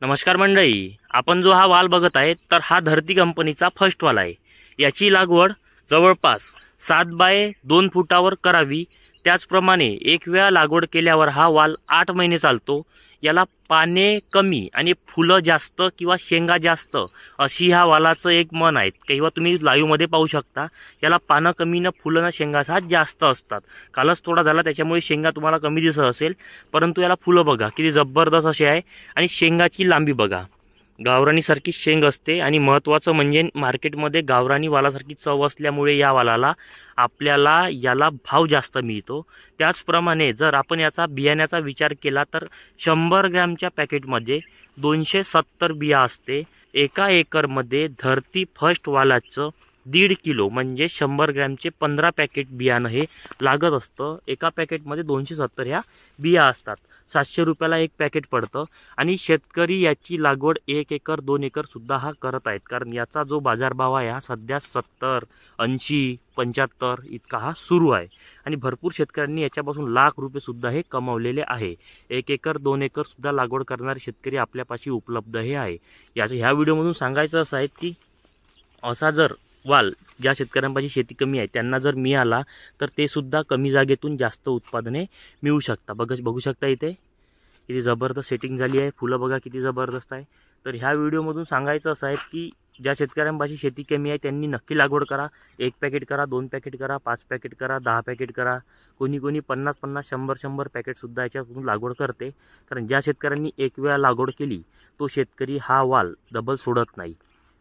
नमस्कार मंडळी, आपण जो हा वाल बघत आहे तर हा धरती कंपनीचा फर्स्ट वाल आहे। याची लागवड जवळपास 7 बाय 2 फुटावर करावी। त्याचप्रमाणे एक वेळा लागवड केल्यावर हा वाल 8 महिने चालतो। याला पाने कमी आणि फुलं जास्त किंवा शेंगा जास्त अशी ह्या वालाचं एक मन आहे। किंवा तुम्ही लाईव्ह मध्ये पाहू शकता, याला पानं कमी न फुलं न शेंगा जास्त असतात। कालच थोडा झाला त्याच्यामुळे शेंगा तुम्हाला कमी दिसत असेल, परंतु याला फुलं बघा किती जबरदस्त असे आहे आणि शेंगाची लांबी बघा, गावरानी सारखी शेंग असते। आणि महत्त्वाचं म्हणजे मार्केटमध्ये गावरानी वालासारखी चव असल्यामुळे या वालाला आपल्याला याला भाव जास्त मिळतो। त्याचप्रमाणे जर आपण याचा बियाण्याचा विचार केला तर 100 ग्रॅमच्या पॅकेटमध्ये 270 बिया असते। एका एकरमध्ये धरती फर्स्ट वालाचं 1.5 किलो म्हणजे 100 ग्रॅमचे 15 पॅकेट बियाणं हे लागत असतं। एका पॅकेटमध्ये 270 ह्या बिया असतात। 700 रुपयाला एक पॅकेट पडतं आणि शेतकरी याची लागवड 1 एकर 2 एकर सुद्धा हा करत आहेत, कारण याचा जो बाजारभाव आहे हा सध्या 70, 80, 75 इतका हा सुरू आहे। आणि भरपूर शेतकऱ्यांनी याच्यापासून लाख रुपये सुद्धा हे कमावलेले आहे। 1 एकर 2 एकर सुद्धा लागवड करणारे शेतकरी आपल्यापाशी उपलब्ध हे आहे। याचं ह्या व्हिडिओमधून सांगायचं असं आहे की असा जर वाल ज्या शेतकऱ्यांपाशी शेती कमी आहे त्यांना जर मिळाला तर ते सुद्धा कमी जागेतून जास्त उत्पादने मिळू शकता। बघू शकता इथे किती जबरदस्त सेटिंग झाली आहे, फुलं बघा किती जबरदस्त आहे। तर ह्या व्हिडिओमधून सांगायचं असं आहे की ज्या शेतकऱ्यांपाशी शेती कमी आहे त्यांनी नक्की लागवड करा। 1 पॅकेट करा, 2 पॅकेट करा, 5 पॅकेट करा, 10 पॅकेट करा, कोणी 50-50, 100-100 पॅकेट सुद्धा याच्यातून लागवड करते। कारण ज्या शेतकऱ्यांनी एक वेळा लागवड केली तो शेतकरी हा वाल डबल सोडत नाही,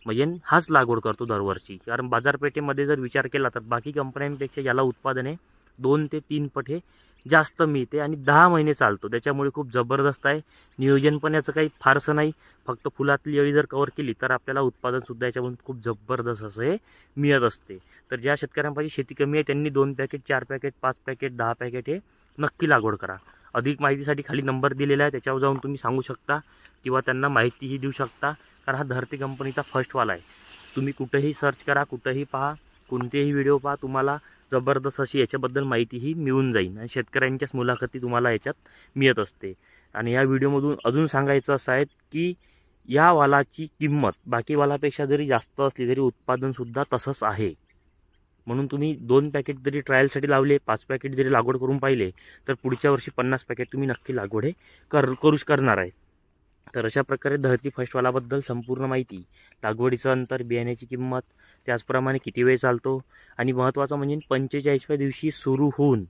म्हणजे हाच लागवड करतो दरवर्षी। कारण बाजारपेठेमध्ये जर विचार केला तर बाकी कंपन्यांपेक्षा याला उत्पादने 2 ते 3 पट हे जास्त मिळते आणि 10 महिने चालतो। त्याच्यामुळे खूप जबरदस्त आहे। नियोजन पण याचं काही फारसं नाही, फक्त फुलातली अळी जर कव्हर केली तर आपल्याला उत्पादन सुद्धा याच्यामधून खूप जबरदस्त असं हे मिळत असते। तर ज्या शेतकऱ्यांपाशी शेती कमी आहे त्यांनी 2 पॅकेट, 4 पॅकेट, 5 पॅकेट, 10 पॅकेट हे नक्की लागवड करा। अधिक माहितीसाठी खाली नंबर दिलेला आहे, त्याच्यावर जाऊन तुम्ही सांगू शकता किंवा त्यांना माहितीही देऊ शकता। कारण हा धरती कंपनीचा फर्स्ट वाला आहे। तुम्ही कुठेही सर्च करा, कुठेही पहा, कोणतेही व्हिडिओ पहा, तुम्हाला जबरदस्त अशी याच्याबद्दल माहितीही मिळून जाईल आणि शेतकऱ्यांच्याच मुलाखती तुम्हाला याच्यात मिळत असते। आणि या व्हिडिओमधून अजून सांगायचं असं आहे की या वालाची किंमत बाकी वालापेक्षा जरी जास्त असली तरी उत्पादनसुद्धा तसंच आहे। म्हणून तुम्ही 2 पॅकेट जरी ट्रायलसाठी लावले, 5 पॅकेट जरी लागवड करून पाहिले तर पुढच्या वर्षी 50 पॅकेट तुम्ही नक्की लागवड हे करणार आहे। तर अशा प्रकारे धरती फर्स्ट वालाबद्दल संपूर्ण माहिती, लागवडीचं अंतर, बियाण्याची किंमत, त्याचप्रमाणे किती वेळ चालतो आणि महत्त्वाचं म्हणजे 45व्या दिवशी सुरू होऊन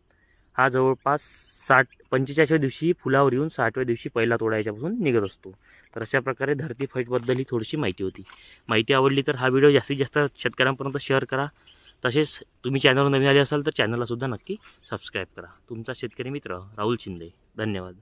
हा जवळपास 45व्या दिवशी फुलावर येऊन 60व्या दिवशी पहिला तोडा याच्यापासून निघत असतो। तर अशा प्रकारे धरती फर्स्टबद्दल ही थोडीशी माहिती होती। माहिती आवडली तर हा व्हिडिओ जास्तीत जास्त शेतकऱ्यांपर्यंत शेअर करा। तसेच तुम्ही चॅनलवर नवीन आले असाल तर चॅनलला सुद्धा नक्की सबस्क्राईब करा। तुमचा शेतकरी मित्र राहुल शिंदे, धन्यवाद।